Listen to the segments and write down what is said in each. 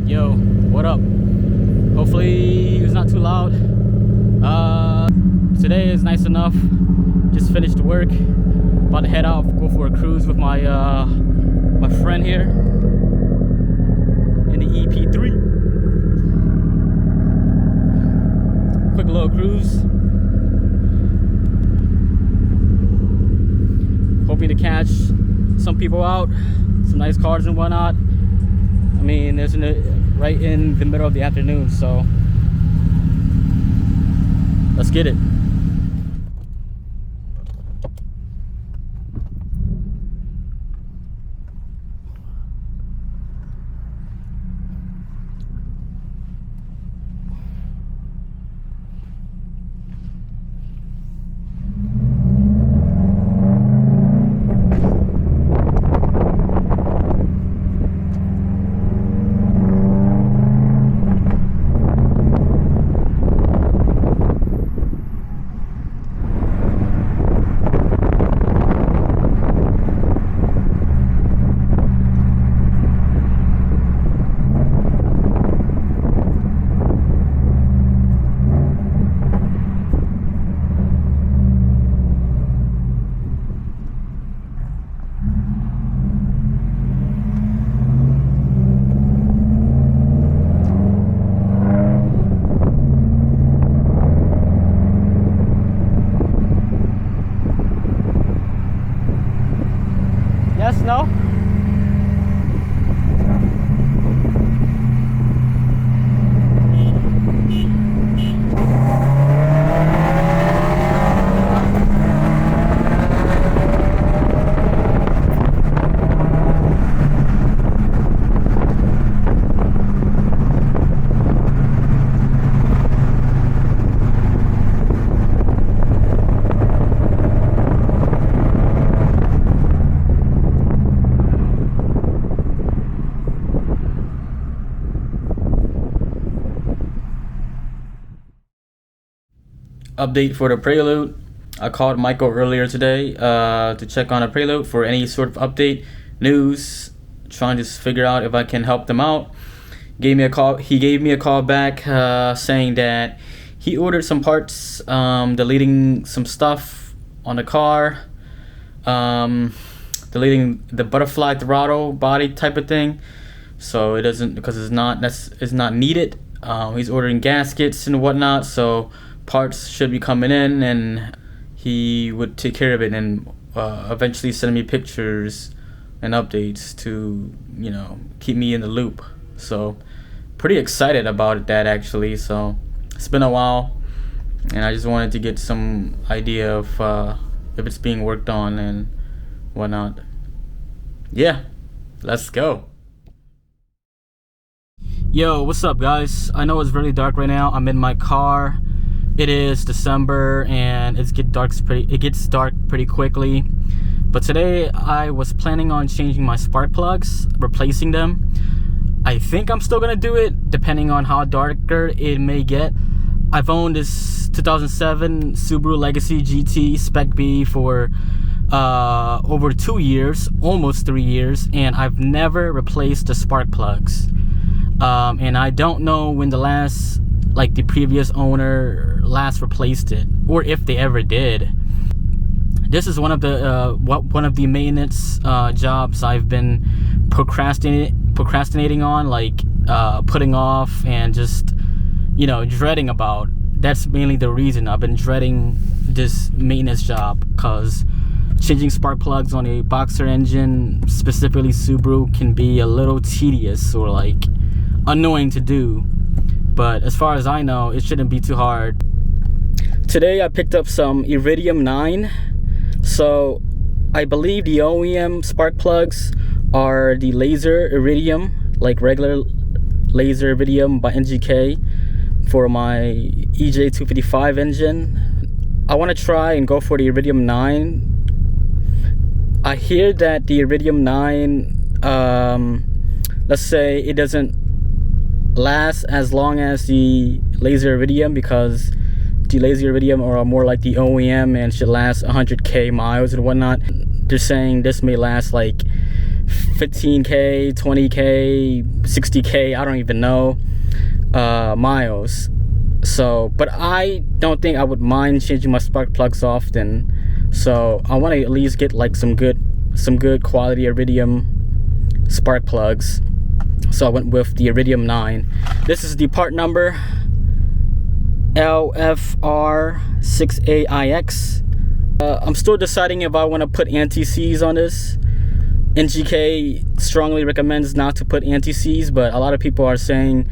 Yo, what up? Hopefully it's not too loud. Today is nice enough. Just finished work. About to head out, go for a cruise with my my friend here in the EP3. Quick little cruise. Hoping to catch some people out, some nice cars and whatnot. I mean, there's right in the middle of the afternoon, so let's get it. Yes, no? Update for the Prelude. I called Michael earlier today to check on a Prelude for any sort of update, news, trying to figure out if I can help them out. He gave me a call back saying that he ordered some parts, deleting some stuff on the car, deleting the butterfly throttle body type of thing, so it doesn't, because it's not needed. He's ordering gaskets and whatnot, so parts should be coming in, and he would take care of it and eventually send me pictures and updates to, you know, keep me in the loop. So pretty excited about that, actually. So it's been a while, and I just wanted to get some idea of if it's being worked on and whatnot. Yeah, let's go. Yo, what's up, guys? I know it's really dark right now. I'm in my car. It is December, and it gets dark pretty quickly. But today I was planning on changing my spark plugs, replacing them. I think I'm still gonna do it, depending on how darker it may get. I've owned this 2007 Subaru Legacy GT spec.B for over 2 years, almost 3 years, and I've never replaced the spark plugs. And I don't know when the previous owner last replaced it, or if they ever did. This is one of the maintenance jobs I've been procrastinating on, like putting off and just, you know, dreading about. That's mainly the reason I've been dreading this maintenance job, because changing spark plugs on a boxer engine, specifically Subaru, can be a little tedious or like annoying to do. But as far as I know, it shouldn't be too hard. Today I picked up some Iridium 9. So I believe the OEM spark plugs are the laser Iridium, like regular laser Iridium by NGK for my EJ255 engine. I want to try and go for the Iridium 9. I hear that the Iridium 9, let's say it doesn't last as long as the laser Iridium, because the laser Iridium are more like the OEM and should last 100k miles and whatnot. They're saying this may last like 15K, 20K, 60K, I don't even know, miles. So, but I don't think I would mind changing my spark plugs often. So I want to at least get like some good quality iridium spark plugs. So I went with the Iridium 9. This is the part number LFR6AIX. I'm still deciding if I want to put anti-seize on this. NGK strongly recommends not to put anti-seize, but a lot of people are saying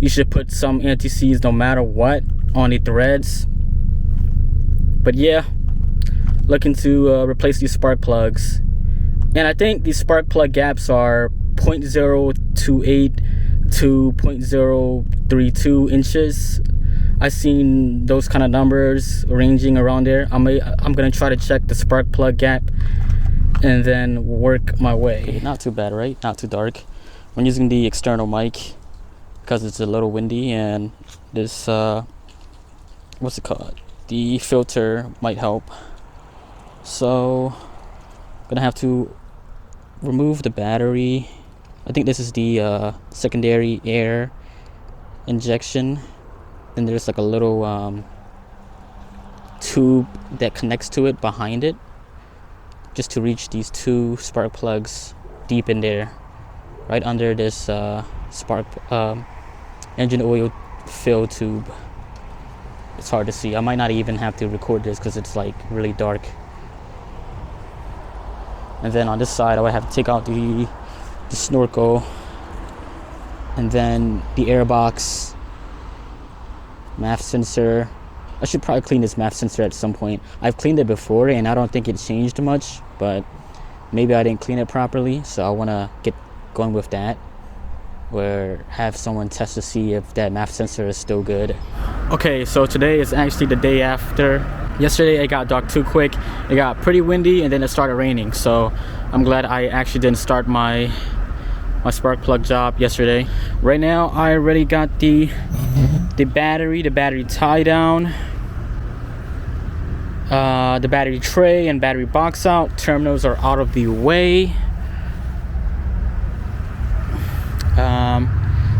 you should put some anti-seize no matter what on the threads. But yeah, looking to replace these spark plugs. And I think these spark plug gaps are 0.028 to 0.032 inches. I've seen those kind of numbers ranging around there. I'm gonna try to check the spark plug gap and then work my way. Not too bad, right? Not too dark. I'm using the external mic because it's a little windy, and this what's it called? The filter might help. So I'm gonna have to remove the battery. I think this is the secondary air injection. Then there's like a little tube that connects to it behind it, just to reach these two spark plugs deep in there, right under this spark engine oil fill tube. It's hard to see. I might not even have to record this because it's like really dark. And then on this side, I would have to take out the snorkel, and then the air box, MAF sensor. I should probably clean this MAF sensor at some point. I've cleaned it before and I don't think it changed much, but maybe I didn't clean it properly, so I want to get going with that, or have someone test to see if that MAF sensor is still good. Okay, so today is actually the day after. Yesterday it got dark too quick. It got pretty windy and then it started raining, so I'm glad I actually didn't start my spark plug job yesterday. Right now I already got the battery tie down, the battery tray and battery box out. Terminals are out of the way.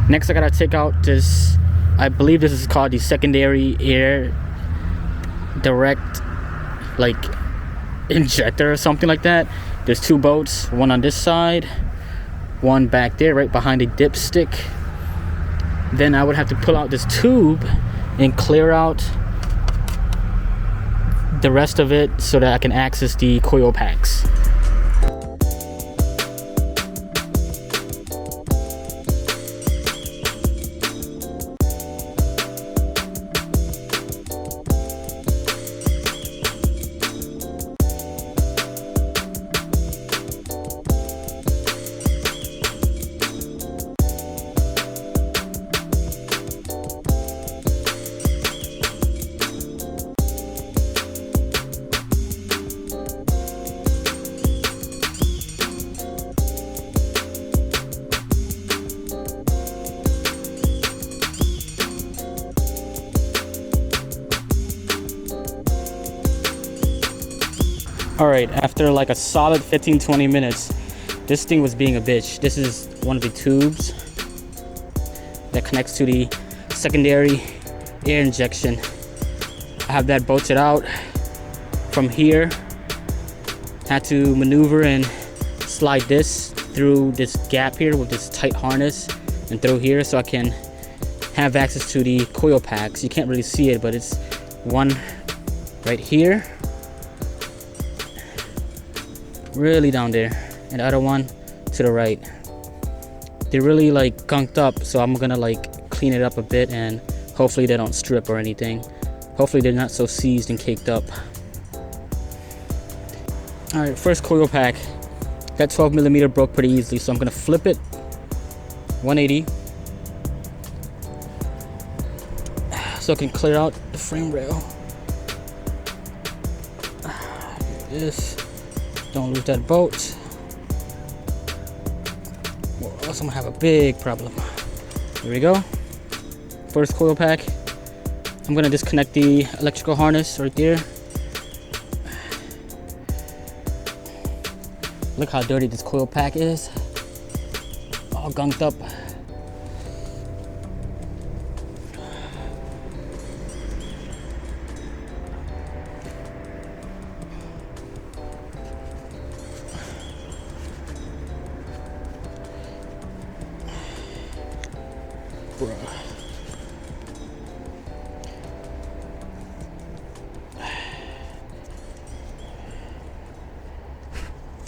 Next I gotta take out this, I believe this is called the secondary air direct like injector or something like that. There's two bolts, one on this side, one back there right behind the dipstick. Then I would have to pull out this tube and clear out the rest of it so that I can access the coil packs. Alright, after like a solid 15-20 minutes, this thing was being a bitch. This is one of the tubes that connects to the secondary air injection. I have that bolted out from here. Had to maneuver and slide this through this gap here with this tight harness and through here so I can have access to the coil packs. You can't really see it, but it's one right here, really down there, and the other one to the right. They're really like gunked up, so I'm gonna like clean it up a bit and hopefully they don't strip or anything. Hopefully they're not so seized and caked up. Alright, first coil pack. That 12mm broke pretty easily, so I'm gonna flip it 180 so I can clear out the frame rail. This. Don't lose that bolt, or else I'm gonna have a big problem. Here we go. First coil pack. I'm gonna disconnect the electrical harness right there. Look how dirty this coil pack is. all gunked up. Bruh.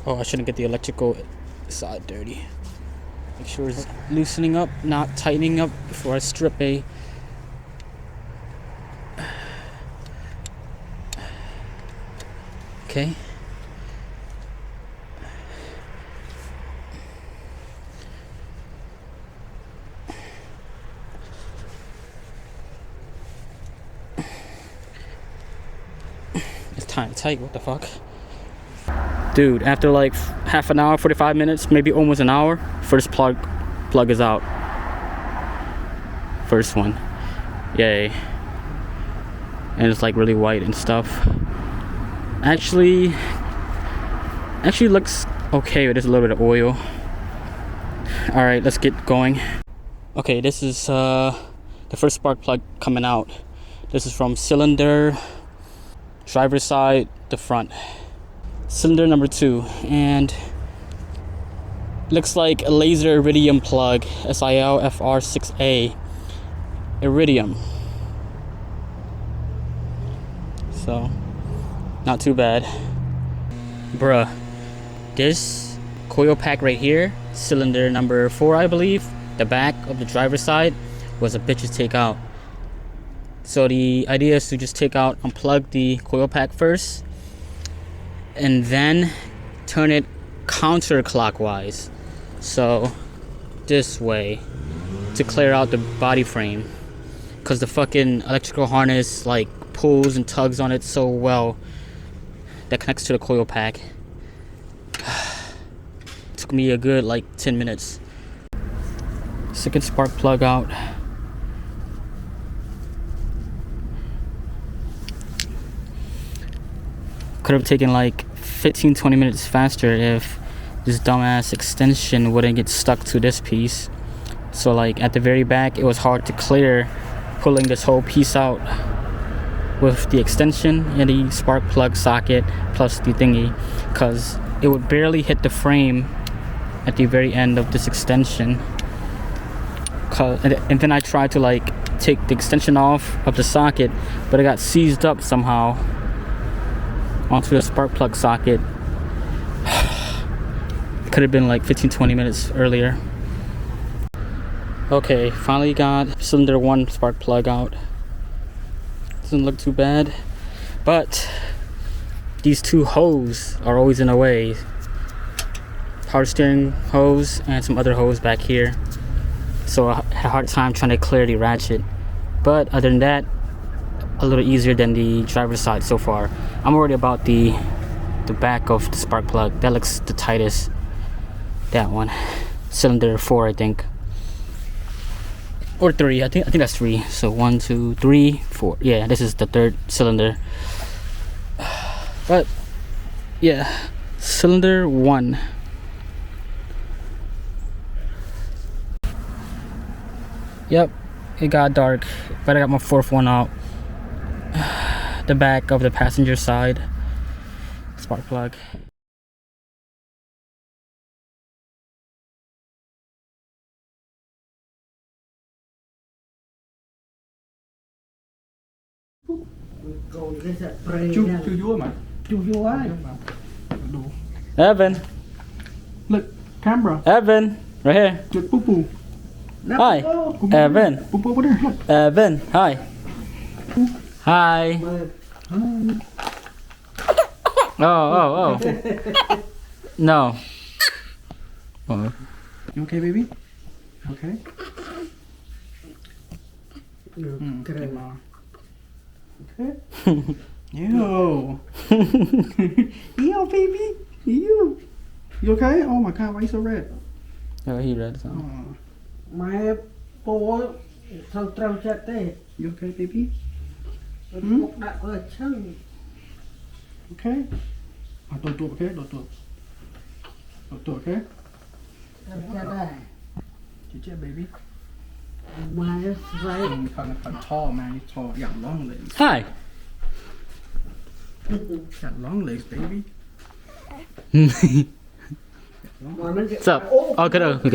Oh, I shouldn't get the electrical side dirty. Make sure it's loosening up, not tightening up before I strip a. Okay. It's time to tight, what the fuck? Dude, after like half an hour, 45 minutes, maybe almost an hour, first plug is out. First one. Yay. And it's like really white and stuff. Actually looks okay, but there's a little bit of oil. Alright, let's get going. Okay, this is the first spark plug coming out. This is from cylinder, driver's side, the front. Cylinder number 2, and looks like a laser iridium plug, SIL FR6A iridium. So not too bad. Bruh, this coil pack right here, cylinder number 4 I believe, the back of the driver's side, was a bitch to take out. So the idea is to just unplug the coil pack first and then turn it counterclockwise, so this way, to clear out the body frame, because the fucking electrical harness like pulls and tugs on it so well that connects to the coil pack. Took me a good like 10 minutes. Second spark plug out. Could have taken like 15-20 minutes faster if this dumbass extension wouldn't get stuck to this piece. So like at the very back, it was hard to clear pulling this whole piece out with the extension and the spark plug socket plus the thingy, because it would barely hit the frame at the very end of this extension. And then I tried to like take the extension off of the socket, but it got seized up somehow onto the spark plug socket. Could have been like 15-20 minutes earlier. Okay, finally got cylinder 1 spark plug out. Doesn't look too bad, but these two hoses are always in the way. Power steering hose and some other hose back here. So I had a hard time trying to clear the ratchet. But other than that, a little easier than the driver's side so far. I'm worried about the back of the spark plug. That looks the tightest. That one, cylinder 4 I think, or 3. I think that's 3. So 1, 2, 3, 4. Yeah, this is the 3rd cylinder. But yeah, cylinder 1. Yep, it got dark, but I got my 4th one out. The back of the passenger side spark plug. Evan, look, camera. Evan, right here. Hi, Evan. Evan, hi. Hi. Oh. No. Oh. You okay, baby? Okay. Okay. Yo. Yo, baby. You okay? Oh my God, why you so red? Oh, he read something. My boy, so trâu chết thế. You okay, baby? Cục đã có chân. Okay. Đồ tuột, okay? Đồ tuột, okay? Chết đây. Good job, baby. My right. I'm tall, man. You're tall. You got long legs. Hi. You got long legs, baby. Mà nó What's up? Oh, cái đâu? Cái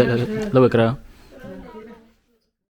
đâu?